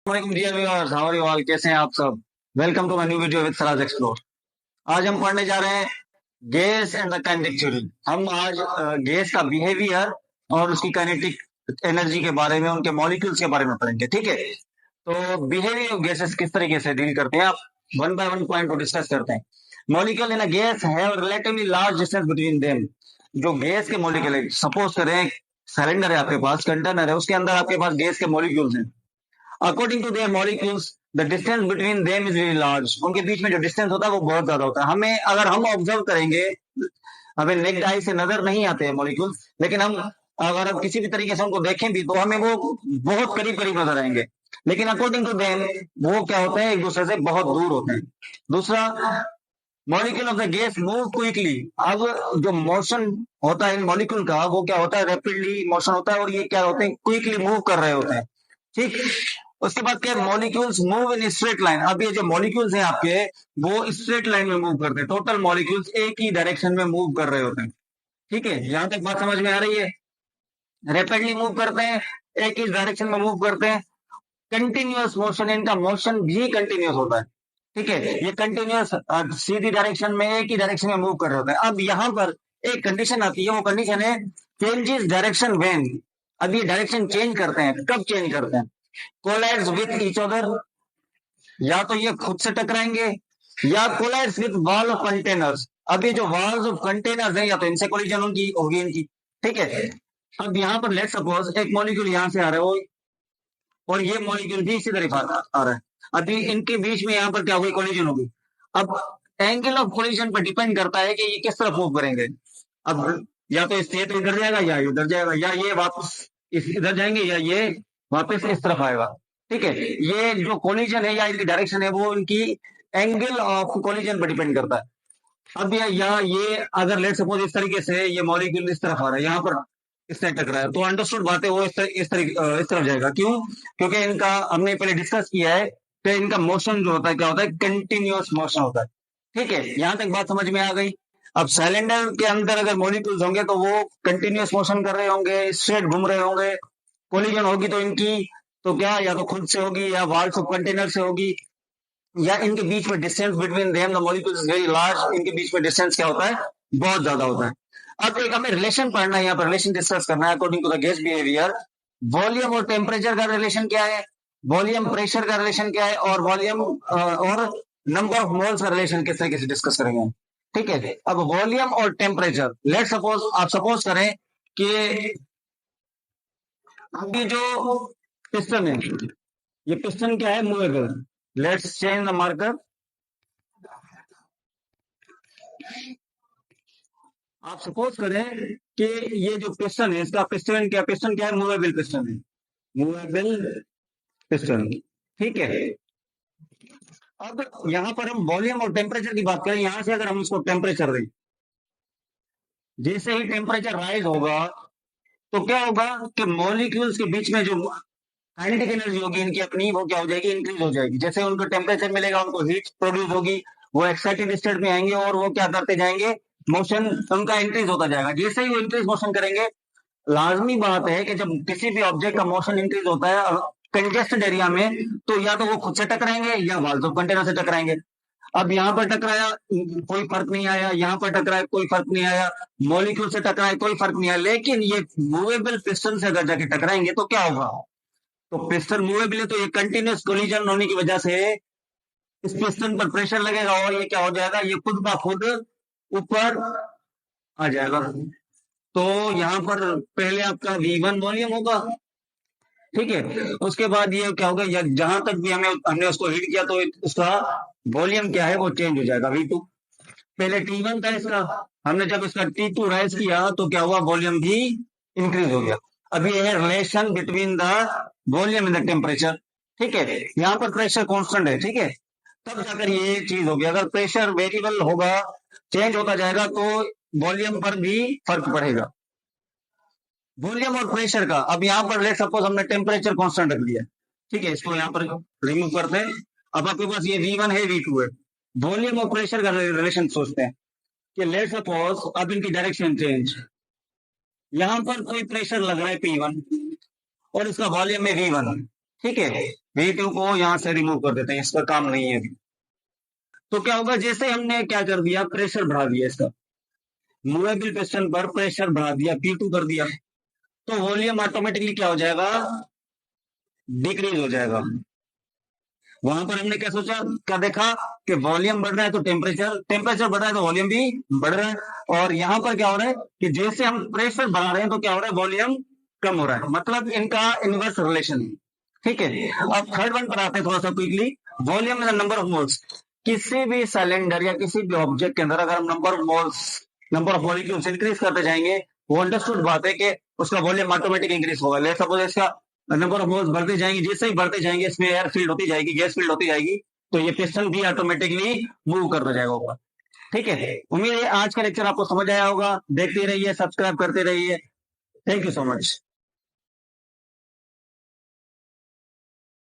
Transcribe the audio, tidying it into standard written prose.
How are you all, कैसे हैं आप सब। Welcome to my new video with Saraj explore. आज हम पढ़ने जा रहे हैं gas and the kinetic theory. हम आज गैस का बिहेवियर और उसकी काइनेटिक एनर्जी के बारे में, उनके मॉलिक्यूल्स के बारे में पढ़ेंगे। ठीक है, तो बिहेवियर ऑफ गैसेस किस तरीके से डील करते हैं, आप वन बाय वन पॉइंट को डिस्कस करते हैं। Molecule in a gas have relatively large distance between them. जो गैस के मॉलिक्यूल है, सपोज करें सिलेंडर है आपके पास, कंटेनर है, उसके अंदर आपके पास गैस के मॉलिक्यूल्स हैं। According to their molecules the distance between them is very large. उनके बीच में जो डिस्टेंस होता है वो बहुत ज्यादा होता है। हमें, अगर हम ऑब्जर्व करेंगे, हमें नेक्ड आई से नजर नहीं आते हैं मॉलिक्यूल्स, लेकिन हम अगर हम किसी भी तरीके से उनको देखें भी तो हमें वो बहुत करीब करीब नजर आएंगे। लेकिन अकॉर्डिंग टू देम वो क्या होते हैं, एक दूसरे से बहुत दूर होते हैं। दूसरा, molecule of the gas move quickly. अब जो मोशन होता है मॉलिक्यूल का, वो क्या होता है, रैपिडली मोशन होता है, और ये क्या होते हैं, क्विकली मूव कर रहे होते हैं। ठीक, उसके बाद क्या, molecules move in straight line. अब ये जो मॉलिक्यूल्स हैं आपके, वो स्ट्रेट लाइन में मूव करते हैं। टोटल मॉलिक्यूल्स एक ही डायरेक्शन में मूव कर रहे होते हैं। ठीक है, यहां तक बात समझ में आ रही है। रैपिडली मूव करते हैं, एक ही डायरेक्शन में मूव करते हैं। कंटिन्यूअस मोशन, इनका मोशन भी कंटिन्यूअस होता है। ठीक है, ये कंटिन्यूअस सीधी डायरेक्शन में, एक ही डायरेक्शन में मूव कर रहे होते हैं। अब यहाँ पर एक कंडीशन आती है, वो कंडीशन है चेंजेस डायरेक्शन व्हेन। अब ये डायरेक्शन चेंज करते हैं, कब चेंज करते हैं, कोलाइड्स विथ ईच अदर। या तो ये खुद से टकराएंगे, या collides with wall of containers. अब ये जो वॉल्स ऑफ कंटेनर्स हैं, या तो इनसे कोलिजन उनकी होगी इनकी। ठीक है, अब यहाँ पर लेट सपोज एक मॉलिक्यूल यहाँ से आ रहा है, और ये मॉलिक्यूल भी इसी तरफ आ रहा है। अभी इनके बीच में यहाँ पर क्या होगी, कोलिजन होगी। अब एंगल ऑफ कोलिजन पर डिपेंड करता है कि ये किस तरफ मूव करेंगे। अब या तो इससे तो इधर जाएगा, या इधर जाएगा, या ये वापस इधर जाएंगे, या ये वापस इस तरफ आएगा। ठीक है, ये जो कोलिजन है या इनकी डायरेक्शन है, वो इनकी एंगल ऑफ कोलिजन पर डिपेंड करता है। अब ये अगर लेट सपोज इस तरीके से ये मॉलिक्यूल इस तरफ आ रहा है, यहाँ पर इससे टकरा है, तो अंडरस्टूड बात है, वो इस तरफ जाएगा। क्यों? क्योंकि इनका हमने पहले डिस्कस किया है कि इनका मोशन जो होता है, क्या होता है, कंटिन्यूअस मोशन होता है। ठीक है, यहां तक बात समझ में आ गई। अब सिलेंडर के अंदर अगर मॉलिक्यूल्स होंगे तो वो कंटिन्यूअस मोशन कर रहे होंगे, स्ट्रेट घूम रहे होंगे। कोलिजन होगी तो इनकी, तो क्या, या तो खुद से होगी, या वॉल्स ऑफ कंटेनर से होगी, या इनके बीच में distance between them the molecules is very large. इनके बीच में डिस्टेंस क्या होता है, बहुत ज्यादा होता है। अब एक हमें रिलेशन पढ़ना है, यहाँ पर रिलेशन डिस्कस करना है according to the gas behaviour. Volume और टेम्परेचर का रिलेशन क्या है, वॉल्यूम प्रेशर का रिलेशन क्या है, और वॉल्यूम और नंबर ऑफ मोल्स का रिलेशन किस तरीके से डिस्कस करेंगे हम। ठीक है, अब वॉल्यूम और टेम्परेचर, लेट सपोज आप सपोज करें कि अभी जो पिस्टन है, ये पिस्टन क्या है, movable. Let's change the marker. आप सपोज करें कि ये जो पिस्टन है, इसका पिस्टन क्या है, मूवेबल पिस्टन है, मूवेबल पिस्टन। ठीक है, अब यहाँ पर हम वॉल्यूम और टेम्परेचर की बात करें। यहां से अगर हम इसको टेम्परेचर दें, जैसे ही टेम्परेचर राइज होगा तो क्या होगा कि मॉलिक्यूल्स के बीच में जो काइनेटिक एनर्जी होगी इनकी अपनी, वो क्या हो जाएगी, इंक्रीज हो जाएगी। जैसे उनको टेम्परेचर मिलेगा, उनको हीट प्रोड्यूस होगी, वो एक्साइटेड स्टेट में आएंगे, और वो क्या करते जाएंगे, मोशन उनका इंक्रीज होता जाएगा। जैसे ही वो इंक्रीज मोशन करेंगे, लाजमी बात है कि जब किसी भी ऑब्जेक्ट का मोशन इंक्रीज होता है कंजेस्टेड एरिया में, तो या तो वो खुद से टकराएंगे, या वॉल्स ऑफ कंटेनर से टकराएंगे। अब यहाँ पर टकराया, कोई फर्क नहीं आया, यहाँ पर टकराया, कोई फर्क नहीं आया, मॉलिक्यूल से टकराया, कोई फर्क नहीं आया। लेकिन ये मूवेबल पिस्टन से अगर जाके टकराएंगे तो क्या होगा, तो पिस्टन मूवेबल है, तो ये कंटिन्यूस कोलिजन होने की वजह से इस पिस्टन पर प्रेशर लगेगा, और ये क्या हो जाएगा, ये खुद ब खुद ऊपर आ जाएगा। तो यहाँ पर पहले आपका V1 वॉल्यूम होगा। ठीक है, उसके बाद ये क्या होगा, जहां तक भी हमने उसको हीट किया, तो उसका वॉल्यूम क्या है, वो चेंज हो जाएगा, V2। पहले T1 था इसका, हमने जब इसका T2 राइज किया तो क्या हुआ, वॉल्यूम भी इंक्रीज हो गया। अभी यह है relation between the volume and the temperature. ठीक है, यहाँ पर प्रेशर कांस्टेंट है। ठीक है, तब जाकर ये चीज होगी। अगर प्रेशर वेरिएबल होगा, चेंज होता जाएगा, तो वॉल्यूम पर भी फर्क पड़ेगा। वॉल्यूम और प्रेशर का, अब यहाँ पर लेट सपोज हमने टेम्परेचर कांस्टेंट रख दिया। ठीक है, इसको यहाँ पर रिमूव करते हैं। अब आपके पास ये V1 है, V2 है। वॉल्यूम और प्रेशर का रिलेशन सोचते हैं कि लेट सपोज अब इनकी डायरेक्शन चेंज, यहाँ पर कोई प्रेशर लग रहा है P1, और इसका वॉल्यूम है V1। ठीक है, V2 को यहाँ से रिमूव कर देते हैं, इसका काम नहीं है अभी। तो क्या होगा, जैसे हमने क्या कर दिया, प्रेशर बढ़ा दिया, इसका मूवेबल पिस्टन पर प्रेशर बढ़ा दिया, P2 कर दिया, तो वॉल्यूम ऑटोमेटिकली क्या हो जाएगा, डिक्रीज हो जाएगा। वहां पर हमने क्या सोचा, क्या देखा कि वॉल्यूम बढ़ रहा है तो टेम्परेचर बढ़ रहा है तो वॉल्यूम भी बढ़ रहा है। और यहाँ पर क्या हो रहा है कि जैसे हम प्रेशर बढ़ा रहे हैं तो क्या हो रहा है, वॉल्यूम कम हो रहा है, मतलब इनका इनवर्स रिलेशन है। ठीक है, अब थर्ड वन पर आते हैं थोड़ा सा quickly. Volume is the number of moles. किसी भी सिलेंडर या किसी भी ऑब्जेक्ट के अंदर अगर हम नंबर ऑफ मॉलिक्यूल्स इंक्रीज करते जाएंगे, वो अंडरस्टूड बात है कि उसका वॉल्यूम ऑटोमेटिक इंक्रीज होगा। लेट्स सपोज इसका नंबर ऑफ मोल्स बढ़ते जाएंगे, जैसे ही बढ़ते जाएंगे इसमें एयर फील्ड होती जाएगी, गैस फील्ड होती जाएगी, तो ये पिस्टन भी ऑटोमेटिकली मूव करता जाएगा ऊपर। ठीक है, उम्मीद है आज का लेक्चर आपको समझ आया होगा। देखते रहिए, सब्सक्राइब करते रहिए। Thank you so much.